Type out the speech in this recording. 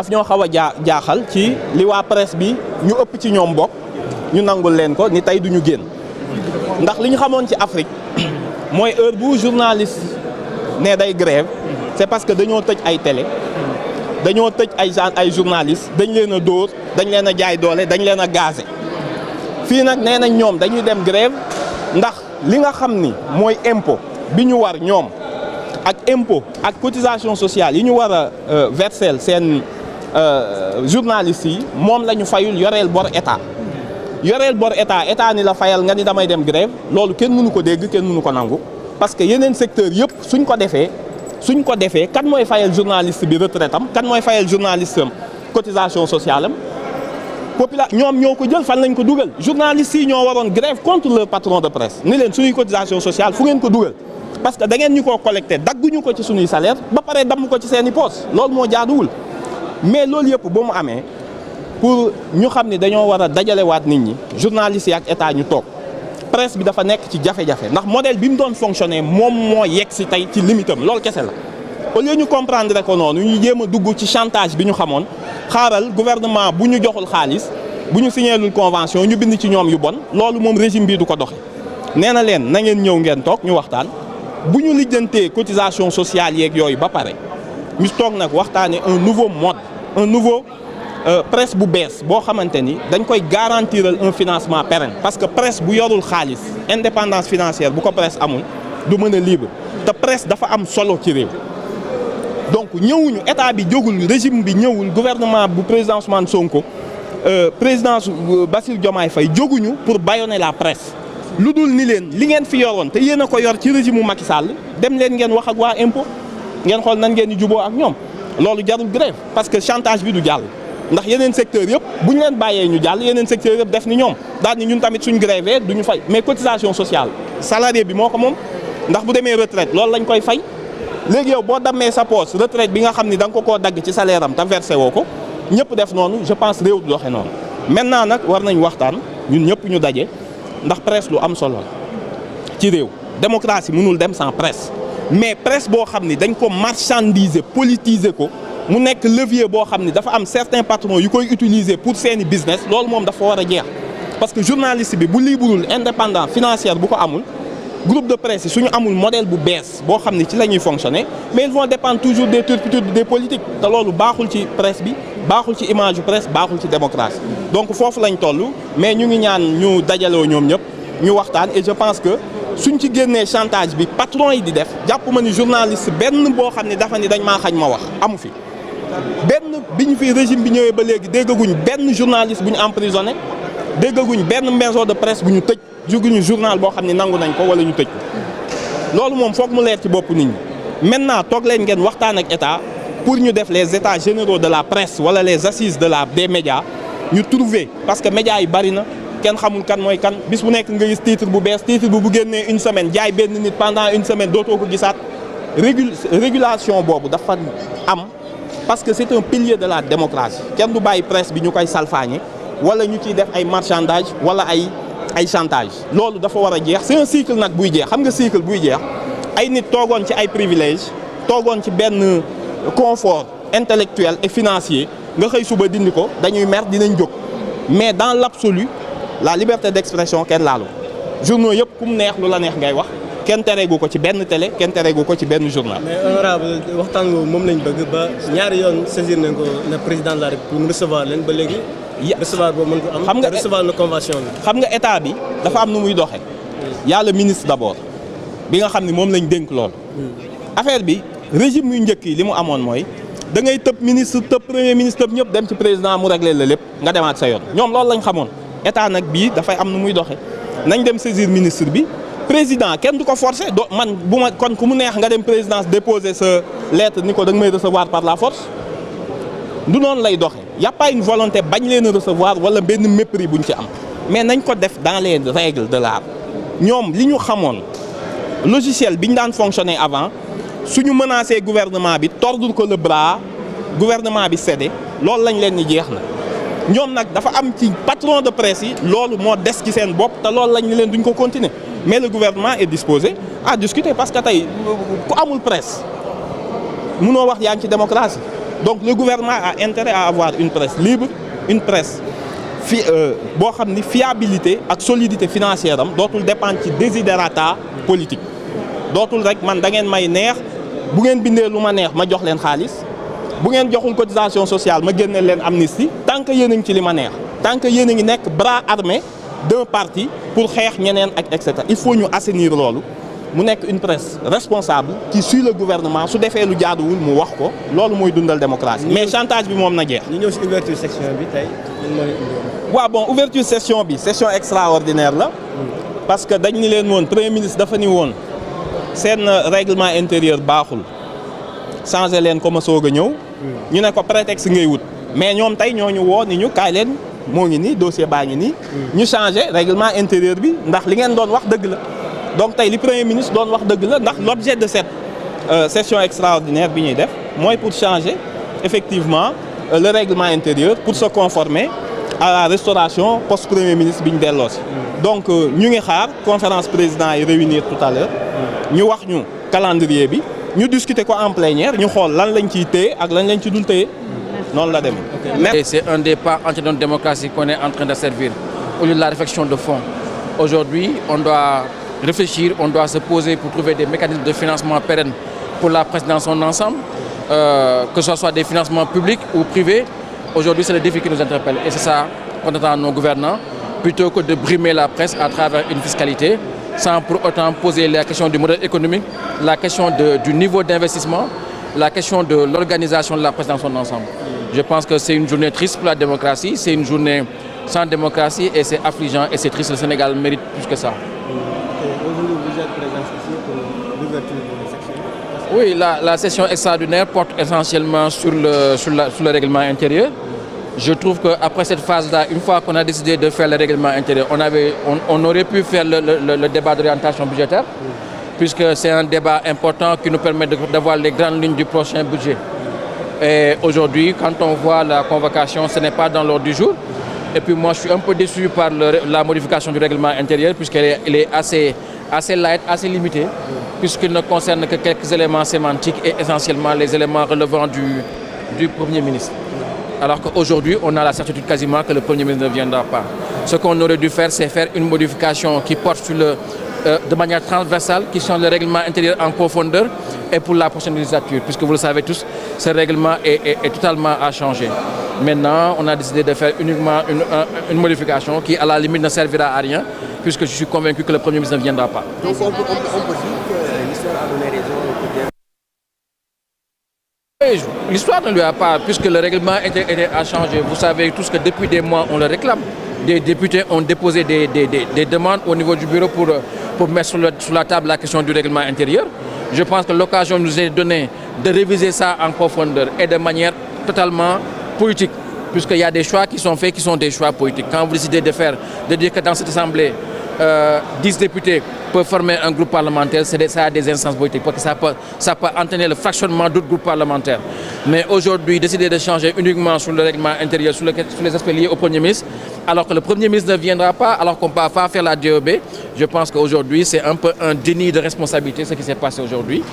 daf ñoo xaw a jaaxal ci li waa presse bi ñu ëpp ci ñoom bokk ñu nangul leen ko ni tey duñu génn ndax li ñu xamoon ci Afrique mooy heure bu journaliste ne day grève c'est parce que dañoo tëj ay télé dañoo tëj ay journalistes dañ leen a dóor dañ leen a jaay doole dañ leen a gazé fii nag nee nañ ñoom dañuy dem grève ndax li nga xam ni mooy impôt bi ñu war ñoom ak impôt ak cotisation sociale yi ñu war a verser seen journalistes yi moom la ñu fayul yoreel bor état état ni la fayal nga ni damay dem grève loolu kenn mënu ko dégg kenn mënu ko nangu parce que yeneen secteur yëpp suñ ko defee kan mooy fayal journaliste bi retraite am kan mooy fayal journaliste am cotisation sociale am ñoom ñoo ko jël fan lañ ko dugal journalistes yi ñoo waroon grève contre le patron de presse ni leen suñuy cotisation sociale fu ngeen ko dugal parce que da ngeen ñu koo collecté dagguñu ko ci suñuy salaire ba pare damm ko ci seeni poche loolu moo jaaduwul mais loolu yëpp ba mu amee pour ñu xam ni dañoo war a dajalewaat nit ñi journalistes yi ak état ñu toog presse bi dafa nekk ci jafe-jafe ndax modèle bi mu doon fonctionner moom moo yegg si tey ci limitam loolu kese la au lieu ñu comprendre ko noonu ñu jéem a dugg ci chantage bi ñu xamoon xaaral gouvernement bu ñu joxul xaalis bu ñu signéelul convention ñu bind ci ñoom yu bon loolu moom régime bii du ko doxe nee na leen na ngeen ñëw ngeen toog ñu waxtaan bu ñu lijjantee cotisation sociale yeeg yooyu ba pare ñu toog nag waxtaanee un nouveau mode un nouveau presse bu bees boo xamante ni dañ koy garantiral un financement pérenne parce que presse bu yorul xaalis indépendance financière bu ko presse amul du mën a libre te presse dafa am solo ci réew donc ñëwuñu état bi jógul régime bi ñëwul gouvernement bu président Ousmane Sonko président Bassirou Diomaye Faye jóguñu pour bâillonner la presse lu dul ni leen li ngeen fi yoroon te yéen a ko yor ci régime mu Macky Sall dem leen ngeen wax ak waa impôt ngeen xool nan ngeen di juboo ak ñoom loolu jarul grève parce que chantage bi du jàll ndax yeneen secteur yëpp bu ñu leen bàyyee ñu jàll yeneen secteur yëpp def ni ñoom daal ni ñun tamit suñ grévé duñu fay mais cotisation sociale salarié bi moo ko moom ndax bu demee retraite loolu lañ koy fay léegi yow boo dammee sa poche retraite bi nga xam ni da nga ko koo dagg ci salaire am te versé woo ko ñëpp def noonu je pense réew du doxe noonu maintenant nag war nañ waxtaan ñun ñëpp ñu daje ndax presse lu am solo la ci réew démocratie mënul dem sans presse mais presse boo xam ni dañ ko marchandiser politiser ko mu nekk levier boo xam ni dafa am certains patrons yu koy utiliser pour seeni business loolu moom dafa war a jeex parce que journaliste bi bu libreul indépendant financière bu ko amul groupe de presse yi suñu amul modèle bu bees boo xam ni ci la ñuy fonctionner mais ils vont dépendre toujours des turpitudes des politiques te loolu baaxul ci presse bi baaxul ci image yu presse baaxul ci démocratie donc foofu lañ toll mais ñu ngi ñaan ñu dajaloo ñoom ñëpp ñu waxtaan et je pense que suñ ci génnee chantage bi patron yi di def jàpp ma ni journaliste benn boo xam ni dafa ni dañ maa xañ ma wax amu fi benn bi ñu fi régime bi ñëwee ba léegi déggaguñ benn journaliste bu ñu emprisonné déggaguñ benn maison de presse bu ñu tëj juguñu journal boo xam ne nangu nañ ko wala ñu tëj ko loolu moom foog mu leer ci bopp nit ñi maintenant toog leen ngeen waxtaan ak état pour ñu def les états généraux de la presse wala les assises des médias ñu trouver parce que médias yi bari na kenn xamul kan mooy kan bis bu nekk nga gis titre bu bees titre bu génnee une semaine jaay benn nit pendant une semaine dootoo ko gisaat régulation boobu dafa am parce que c'est un pilier de la démocratie kenn du bàyyi presse bi ñu koy salfaañe wala ñu ciy def ay marchandage wala ay chantage loolu dafa war a jeex c'est un cycle nag buy jeex xam nga cycle buy jeex ay nit toogoon ci ay privilèges toogoon ci benn confort intellectuel et financier nga xëy suba dindi ko dañuy mer dinañ jóg mais dans l'absolu la liberté d'expression kenn laalu journaux yëpp ku mu neex lu la neex ngay wax kenn tereegu ko ci benn télé kenn tereegu ko ci benn journal. mais honorable waxtaan nga moom lañ bëgg ba ñaari yoon saisir nañ ko le président de la République mu recevoir leen ba léegi. recevoir boobu mën ko am. xam nga recevoir na convention bi. xam nga état bi dafa am nu muy doxee. y'a le ministre d'abord bi nga xam ni moom lañ dénk lool. affaire bi régime yu njëkk yi li mu amoon mooy da ngay tëb ministre tëb premier ministre tëb ñëpp dem ci président mu régler la lépp nga demaat sa yoon ñoom loolu lañ xamoon état nag bii dafay am nu muy doxee nañ dem saisir ministre bi. président kenn du ko forcer do man bu ma kon ku mu neex nga dem présidence déposer sa lettre ni ko da nga may recevoir par la force du noonu lay doxe y a pas une volonté bañ leen a recevoir wala benn mépris buñ ci am mais nañ ko def dans les règles de l'art ñoom li ñu xamoon logiciel bi ñu daan fonctionner avant suñu menacé gouvernement bi tordre ko le bras gouvernement bi cédé loolu lañ leen ni jeex na ñoom nag dafa am ci patron de presse yi loolu moo des ci seen bopp te loolu lañ ni leen duñ ko continuer mais le gouvernement est disposé à discuter parce que tey ku amul presse munoo wax yaa ngi ci démocratie donc le gouvernement a intérêt à avoir une presse libre, une presse boo xam ni fiabilité ak solidité financière am dootul dépendre ci desiderata politique dootul rek man da ngeen may neex bu ngeen bindee lu ma neex ma jox leen xaalis bu ngeen joxul cotisation sociale ma génneel leen amnistie tant que yéen a ngi ci li ma neex tant que yéen a ngi nekk bras armé d'un parti pour xeex ñeneen ak et cetera il faut ñu assainir loolu mu nekk une presse responsable qui suit le gouvernement su defee lu jaaduwul mu wax ko loolu mooy dundal démocratie mais chantage bi moom na jeex. ñu ñëw si ouverture section bi tey waaw bon ouverture session bi session extraordinaire la parce que dañ ni leen woon premier ministre dafa ni woon seen règlement intérieur baaxul changé leen ko ma soog a ñëw ñu ne ko prétexte ngay wut mais ñoom tey ñooñu woo ni ñu kaay leen moo ngi nii dossier baa ngi nii ñu changé règlement intérieur bi ndax li ngeen doon wax dëgg la donc tey li premier ministre doon wax dëgg la ndax l'objet de cette session extraordinaire bi ñuy def mooy pour changer effectivement le règlement intérieur pour se conformer à la restauration post premier ministre bi ñu delloo si donc ñu ngi xaar conférence président yi réunir tout à l'heure ñu wax ñu calendrier bi ñu discuter ko en plénière ñu xool lan lañ ciy téye ak lan lañ ci dul téye noonu la demee. Et c'est un des pas entiers de notre démocratie qu'on est en train de servir au lieu de la réflexion de fond. Aujourd'hui, on doit réfléchir, on doit se poser pour trouver des mécanismes de financement pérennes pour la presse dans son ensemble, que ce soit des financements publics ou privés. Aujourd'hui, c'est le défi qui nous interpelle et c'est ça qu'on attend à nos gouvernants, plutôt que de brimer la presse à travers une fiscalité, sans pour autant poser la question du modèle économique, la question du niveau d'investissement, la question de l'organisation de la presse dans son ensemble. Je pense que c'est une journée triste pour la démocratie, c'est une journée sans démocratie et c'est affligeant et c'est triste. Le Sénégal mérite plus que ça. Aujourd'hui, vous êtes présent ici pour l'ouverture de la section. Oui, la session extraordinaire porte essentiellement sur le règlement intérieur. Je trouve qu'après cette phase-là, une fois qu'on a décidé de faire le règlement intérieur, on aurait pu faire le débat d'orientation budgétaire, puisque c'est un débat important qui nous permet d'avoir les grandes lignes du prochain budget. Et aujourd'hui, quand on voit la convocation, ce n'est pas dans l'ordre du jour. Et puis moi, je suis un peu déçu par la modification du règlement intérieur, puisqu'elle est assez light, assez limitée, puisqu'il ne concerne que quelques éléments sémantiques et essentiellement les éléments relevant du Premier ministre. Alors qu'aujourd'hui, on a la certitude quasiment que le Premier ministre ne viendra pas. Ce qu'on aurait dû faire, c'est faire une modification qui porte sur de manière transversale, qui change le règlement intérieur en profondeur et pour la prochaine législature, puisque vous le savez tous, ce règlement est totalement à changer. Maintenant, on a décidé de faire uniquement une modification qui, à la limite, ne servira à rien, puisque je suis convaincu que le Premier ministre ne viendra pas. Donc on peut dire que l'histoire a donné raison peut-être. L'histoire ne lui a pas, puisque le règlement a changé. Vous savez tous que depuis des mois, on le réclame. Des députés ont déposé des demandes au niveau du bureau pour mettre sur la table la question du règlement intérieur. Je pense que l'occasion nous est donnée de réviser ça en profondeur et de manière totalement politique, puisqu'il y a des choix qui sont faits qui sont des choix politiques. Quand vous décidez de dire que dans cette assemblée, 10 députés peuvent former un groupe parlementaire, ça a des instances politiques, parce que ça peut entraîner le fractionnement d'autres groupes parlementaires. Mais aujourd'hui, décider de changer uniquement sur le règlement intérieur, sur les aspects liés au Premier ministre, alors que le Premier ministre ne viendra pas, alors qu'on ne peut pas faire la DEB, je pense qu'aujourd'hui, c'est un peu un déni de responsabilité ce qui s'est passé aujourd'hui.